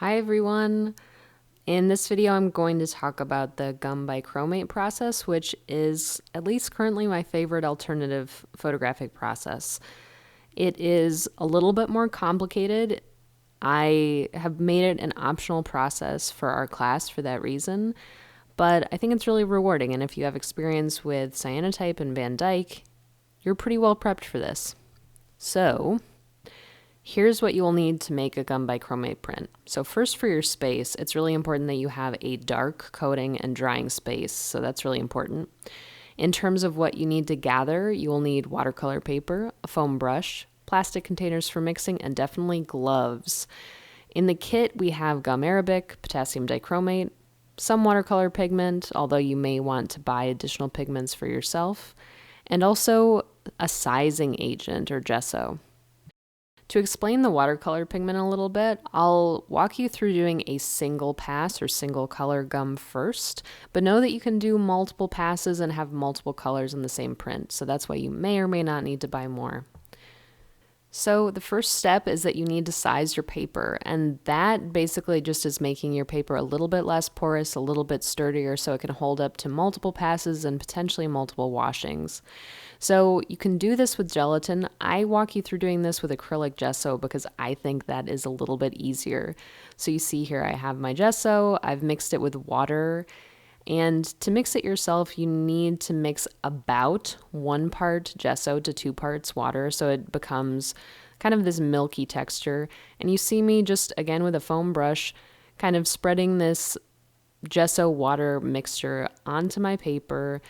Hi everyone! In this video I'm going to talk about the gum bichromate process, which is, at least currently, my favorite alternative photographic process. It is a little bit more complicated. I have made it an optional process for our class for that reason, but I think it's really rewarding, and if you have experience with cyanotype and Van Dyke, you're pretty well prepped for this. So, here's what you will need to make a gum bichromate print. So first, for your space, it's really important that you have a dark coating and drying space, so that's really important. In terms of what you need to gather, you will need watercolor paper, a foam brush, plastic containers for mixing, and definitely gloves. In the kit, we have gum arabic, potassium dichromate, some watercolor pigment, although you may want to buy additional pigments for yourself, and also a sizing agent or gesso. To explain the watercolor pigment a little bit, I'll walk you through doing a single pass or single color gum first, but know that you can do multiple passes and have multiple colors in the same print, so that's why you may or may not need to buy more. So the first step is that you need to size your paper, and that basically just is making your paper a little bit less porous, a little bit sturdier, so it can hold up to multiple passes and potentially multiple washings. So you can do this with gelatin. I walk you through doing this with acrylic gesso because I think that is a little bit easier. So you see here I have my gesso, I've mixed it with water, and to mix it yourself, you need to mix about 1 part gesso to 2 parts water, so it becomes kind of this milky texture. And you see me just, again, with a foam brush, kind of spreading this gesso water mixture onto my paper.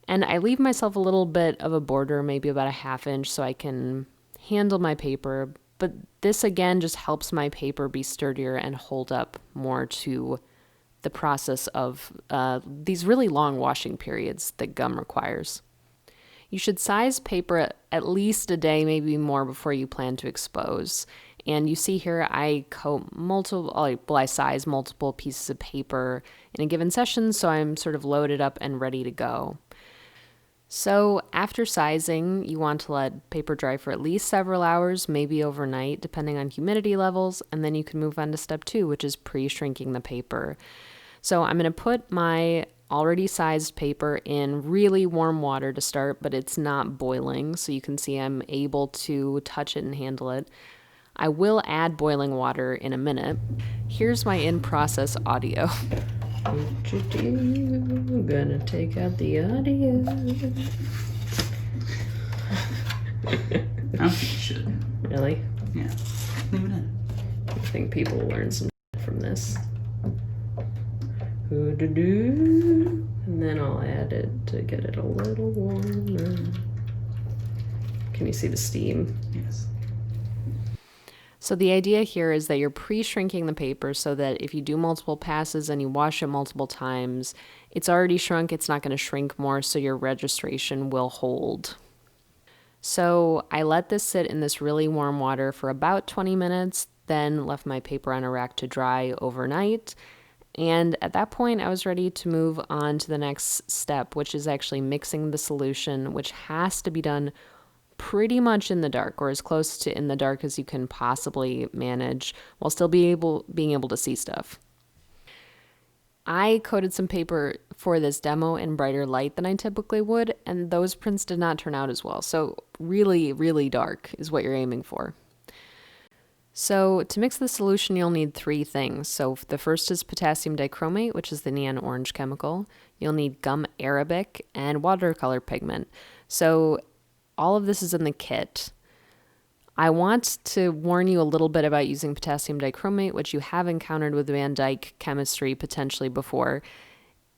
And I leave myself a little bit of a border, maybe about a 1/2 inch, so I can handle my paper. But this, again, just helps my paper be sturdier and hold up more to the process of these really long washing periods that gum requires. You should size paper at least a day, maybe more, before you plan to expose. And you see here I size multiple pieces of paper in a given session, so I'm sort of loaded up and ready to go. So after sizing, you want to let paper dry for at least several hours, maybe overnight, depending on humidity levels, and then you can move on to step 2, which is pre-shrinking the paper. So I'm going to put my already sized paper in really warm water to start, but it's not boiling, so you can see I'm able to touch it and handle it. I will add boiling water in a minute. Here's my in-process audio. I'm gonna take out the audio. I don't think you should. Really? Yeah. Leave it in. I think people will learn some from this. And then I'll add it to get it a little warmer. Can you see the steam? Yes. So the idea here is that you're pre-shrinking the paper so that if you do multiple passes and you wash it multiple times, it's already shrunk, it's not going to shrink more, so your registration will hold. So I let this sit in this really warm water for about 20 minutes, then left my paper on a rack to dry overnight. And at that point, I was ready to move on to the next step, which is actually mixing the solution, which has to be done pretty much in the dark, or as close to in the dark as you can possibly manage while still being able to see stuff. I coated some paper for this demo in brighter light than I typically would, and those prints did not turn out as well. So really, really dark is what you're aiming for. So to mix the solution, you'll need 3 things. So the first is potassium dichromate, which is the neon orange chemical. You'll need gum arabic and watercolor pigment. So all of this is in the kit. I want to warn you a little bit about using potassium dichromate, which you have encountered with Van Dyke chemistry potentially before.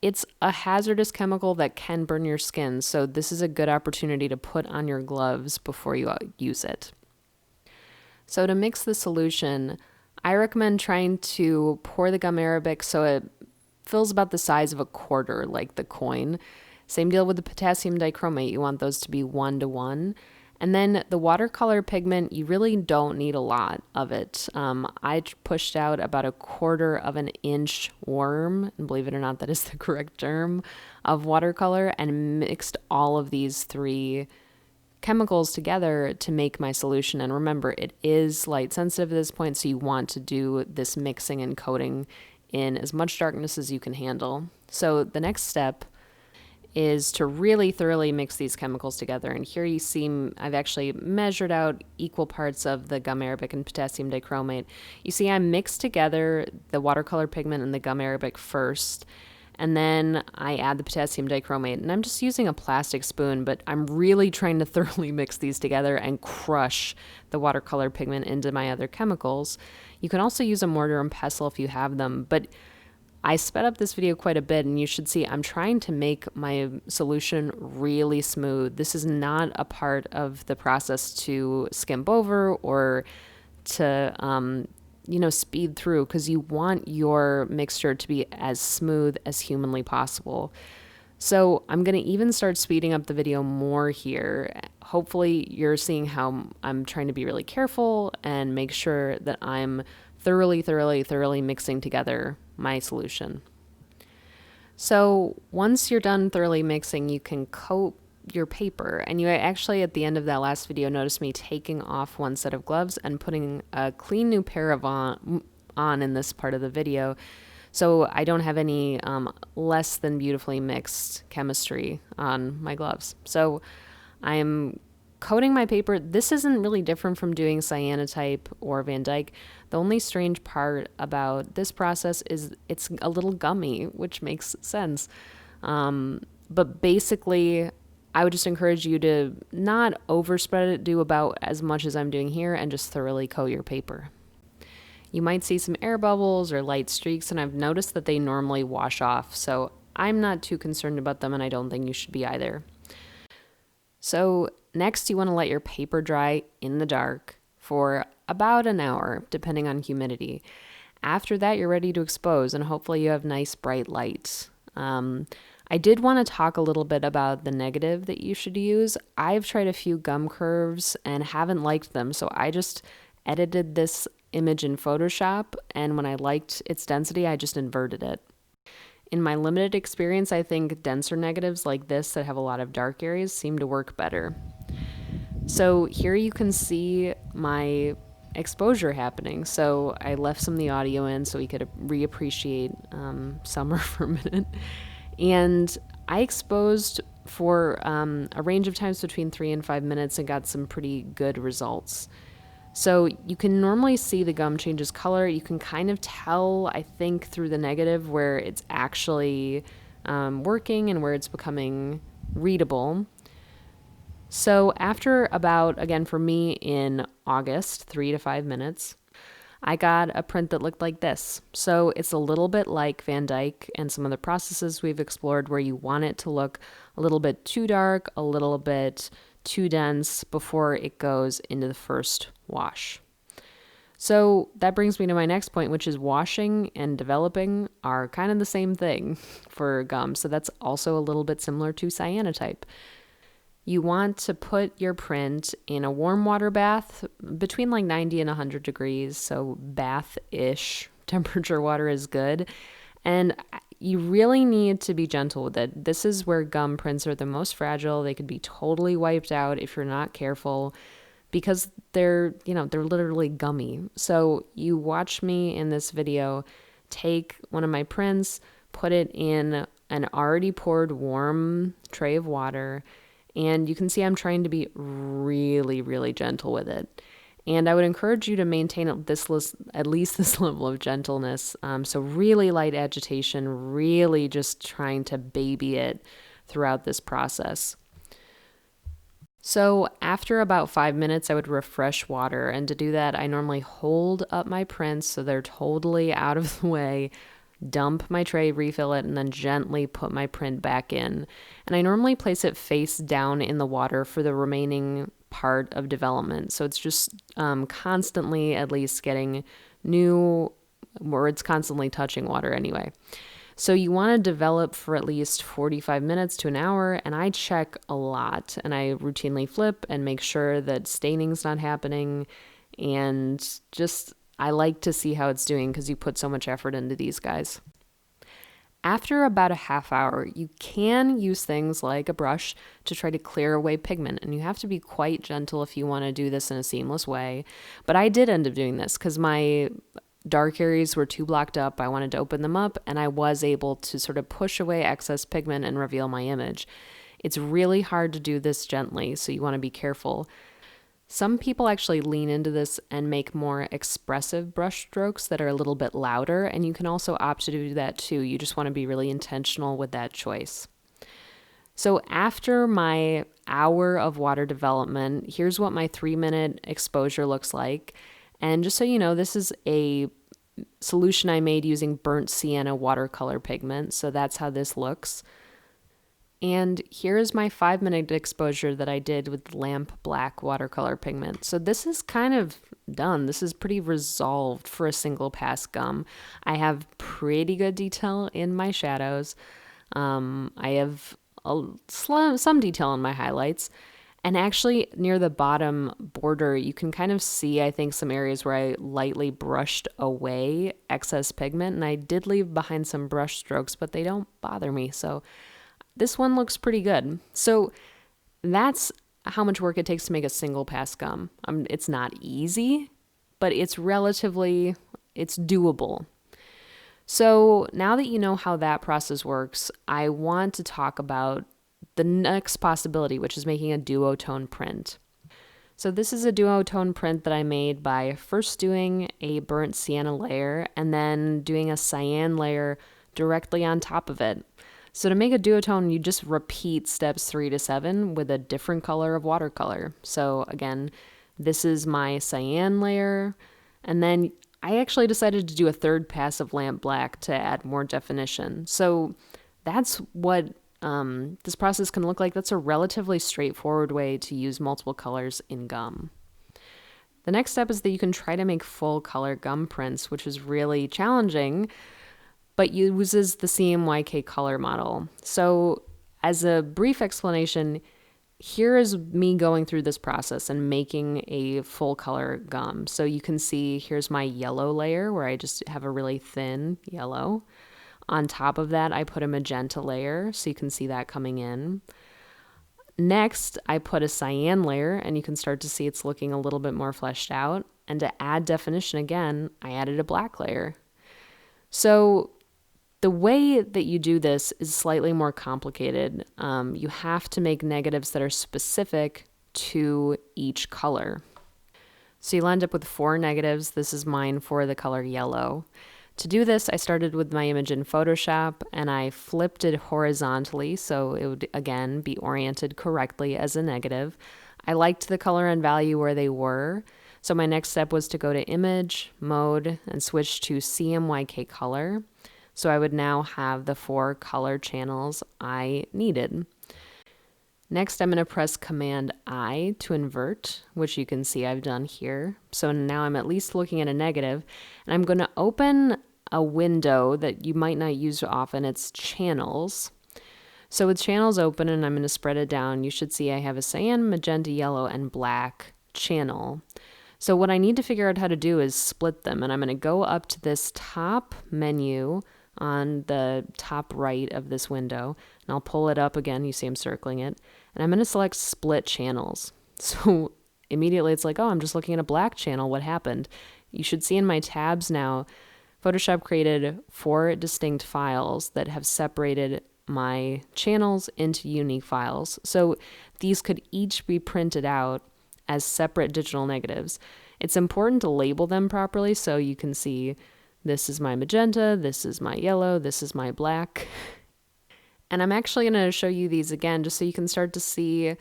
It's a hazardous chemical that can burn your skin, so this is a good opportunity to put on your gloves before you use it. So to mix the solution, I recommend trying to pour the gum arabic so it fills about the size of a quarter, like the coin. Same deal with the potassium dichromate. You want those to be 1:1. And then the watercolor pigment, you really don't need a lot of it. I pushed out about 1/4 inch worm, and believe it or not, that is the correct term, of watercolor, and mixed all of these 3 chemicals together to make my solution. And remember, it is light sensitive at this point, so you want to do this mixing and coating in as much darkness as you can handle. So the next step is to really thoroughly mix these chemicals together. And here you see I've actually measured out equal parts of the gum arabic and potassium dichromate. You see I mixed together the watercolor pigment and the gum arabic first, and then I add the potassium dichromate. And I'm just using a plastic spoon, but I'm really trying to thoroughly mix these together and crush the watercolor pigment into my other chemicals. You can also use a mortar and pestle if you have them, but I sped up this video quite a bit, and you should see I'm trying to make my solution really smooth. This is not a part of the process to skimp over or to, speed through, because you want your mixture to be as smooth as humanly possible. So I'm going to even start speeding up the video more here. Hopefully you're seeing how I'm trying to be really careful and make sure that I'm thoroughly mixing together my solution. So once you're done thoroughly mixing, you can coat your paper. And you actually, at the end of that last video, noticed me taking off one set of gloves and putting a clean new pair of on in this part of the video. So I don't have any less than beautifully mixed chemistry on my gloves. So I'm coating my paper. This isn't really different from doing cyanotype or Van Dyke. The only strange part about this process is it's a little gummy, which makes sense. But basically, I would just encourage you to not overspread it, do about as much as I'm doing here, and just thoroughly coat your paper. You might see some air bubbles or light streaks, and I've noticed that they normally wash off, so I'm not too concerned about them, and I don't think you should be either. So next, you want to let your paper dry in the dark for about an hour, depending on humidity. After that, you're ready to expose, and hopefully you have nice bright light. I did want to talk a little bit about the negative that you should use. I've tried a few gum curves and haven't liked them, so I just edited this image in Photoshop, and when I liked its density, I just inverted it. In my limited experience, I think denser negatives like this that have a lot of dark areas seem to work better. So here you can see my exposure happening. So I left some of the audio in so we could reappreciate summer for a minute. And I exposed for a range of times between 3 and 5 minutes and got some pretty good results. So you can normally see the gum changes color. You can kind of tell, I think, through the negative where it's actually working and where it's becoming readable. So after about, again, for me in August, 3 to 5 minutes, I got a print that looked like this. So it's a little bit like Van Dyke and some of the processes we've explored where you want it to look a little bit too dark, a little bit too dense before it goes into the first wash. So that brings me to my next point, which is washing and developing are kind of the same thing for gum. So that's also a little bit similar to cyanotype. You want to put your print in a warm water bath between like 90 and 100 degrees. So bath-ish temperature water is good. And you really need to be gentle with it. This is where gum prints are the most fragile. They could be totally wiped out if you're not careful because they're literally gummy. So you watch me in this video take one of my prints, put it in an already poured warm tray of water, and you can see I'm trying to be really gentle with it. And I would encourage you to maintain at least this level of gentleness. So really light agitation, really just trying to baby it throughout this process. So after about 5 minutes, I would refresh water. And to do that, I normally hold up my prints so they're totally out of the way, dump my tray, refill it, and then gently put my print back in. And I normally place it face down in the water for the remaining part of development. So it's just constantly at least getting new, or it's constantly touching water anyway. So you want to develop for at least 45 minutes to an hour, and I check a lot, and I routinely flip and make sure that staining's not happening, and just I like to see how it's doing because you put so much effort into these guys. After about a half hour, you can use things like a brush to try to clear away pigment, and you have to be quite gentle if you want to do this in a seamless way. But I did end up doing this because my dark areas were too blocked up. I wanted to open them up, and I was able to sort of push away excess pigment and reveal my image. It's really hard to do this gently, so you want to be careful. Some people actually lean into this and make more expressive brush strokes that are a little bit louder, and you can also opt to do that too. You just want to be really intentional with that choice. So after my hour of water development, here's what my 3-minute exposure looks like. And just so you know, this is a solution I made using burnt sienna watercolor pigment, so that's how this looks. And here's my 5-minute exposure that I did with lamp black watercolor pigment. So this is kind of done. This is pretty resolved for a single pass gum. I have pretty good detail in my shadows. I have some detail in my highlights. And actually near the bottom border, you can kind of see, I think, some areas where I lightly brushed away excess pigment. And I did leave behind some brush strokes, but they don't bother me. So this one looks pretty good. So that's how much work it takes to make a single pass gum. It's not easy, but it's doable. So now that you know how that process works, I want to talk about the next possibility, which is making a duotone print. So this is a duotone print that I made by first doing a burnt sienna layer and then doing a cyan layer directly on top of it. So to make a duotone, you just repeat steps 3 to 7 with a different color of watercolor. So again, this is my cyan layer, and then I actually decided to do a third pass of lamp black to add more definition. So that's what this process can look like. That's a relatively straightforward way to use multiple colors in gum. The next step is that you can try to make full color gum prints, which is really challenging, but uses the CMYK color model. So as a brief explanation, here is me going through this process and making a full color gum. So you can see here's my yellow layer where I just have a really thin yellow. On top of that, I put a magenta layer, so you can see that coming in. Next, I put a cyan layer, and you can start to see it's looking a little bit more fleshed out. And to add definition again, I added a black layer. So the way that you do this is slightly more complicated. You have to make negatives that are specific to each color. So you'll end up with 4 negatives. This is mine for the color yellow. To do this, I started with my image in Photoshop and I flipped it horizontally so it would, again, be oriented correctly as a negative. I liked the color and value where they were. So my next step was to go to Image, Mode, and switch to CMYK Color. So I would now have the 4 color channels I needed. Next, I'm going to press Command I to invert, which you can see I've done here. So now I'm at least looking at a negative, and I'm going to open a window that you might not use often. It's channels. So with channels open, and I'm going to spread it down, you should see I have a cyan, magenta, yellow, and black channel. So what I need to figure out how to do is split them, and I'm going to go up to this top menu on the top right of this window, and I'll pull it up again. You see I'm circling it, and I'm going to select split channels. So immediately it's like, oh, I'm just looking at a black channel. What happened? You should see in my tabs now, Photoshop created 4 distinct files that have separated my channels into unique files. So these could each be printed out as separate digital negatives. It's important to label them properly so you can see this is my magenta, this is my yellow, this is my black. And I'm actually going to show you these again just so you can start to see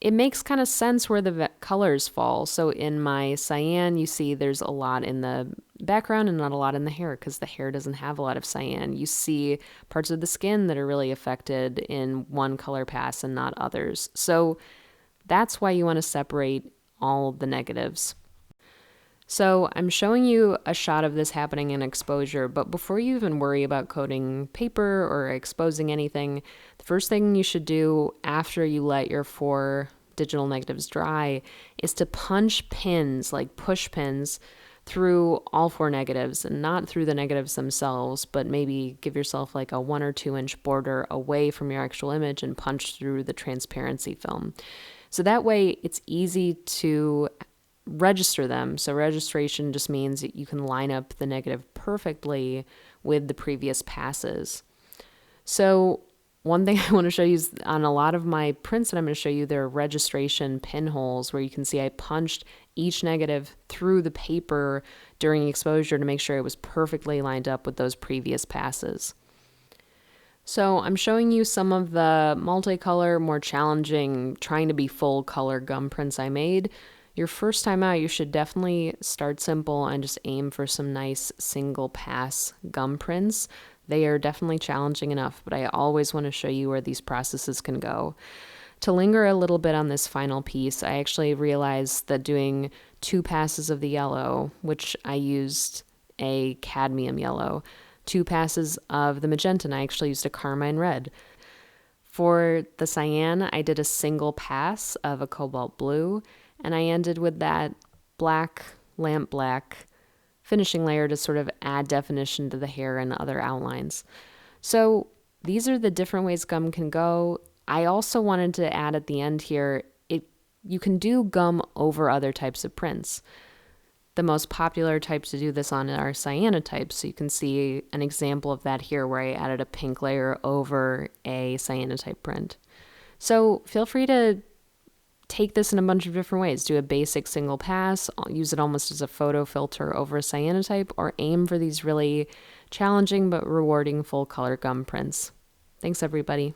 it makes kind of sense where the colors fall. So in my cyan, you see there's a lot in the background and not a lot in the hair because the hair doesn't have a lot of cyan. You see parts of the skin that are really affected in one color pass and not others. So that's why you want to separate all the negatives. So I'm showing you a shot of this happening in exposure, but before you even worry about coating paper or exposing anything, the first thing you should do after you let your 4 digital negatives dry is to punch pins, like push pins, through all 4 negatives, and not through the negatives themselves, but maybe give yourself like a 1 or 2 inch border away from your actual image and punch through the transparency film. So that way it's easy to register them. So registration just means that you can line up the negative perfectly with the previous passes. So one thing I want to show you is on a lot of my prints that I'm going to show you, there are registration pinholes where you can see I punched each negative through the paper during exposure to make sure it was perfectly lined up with those previous passes. So I'm showing you some of the multicolor, more challenging, trying to be full color gum prints I made. Your first time out, you should definitely start simple and just aim for some nice single pass gum prints. They are definitely challenging enough, but I always want to show you where these processes can go. To linger a little bit on this final piece, I actually realized that doing 2 passes of the yellow, which I used a cadmium yellow, 2 passes of the magenta, and I actually used a carmine red. For the cyan, I did a single pass of a cobalt blue, and I ended with that black, lamp black finishing layer to sort of add definition to the hair and other outlines. So these are the different ways gum can go. I also wanted to add at the end here, you can do gum over other types of prints. The most popular types to do this on are cyanotypes. So you can see an example of that here where I added a pink layer over a cyanotype print. So feel free to take this in a bunch of different ways. Do a basic single pass, use it almost as a photo filter over a cyanotype, or aim for these really challenging but rewarding full color gum prints. Thanks, everybody.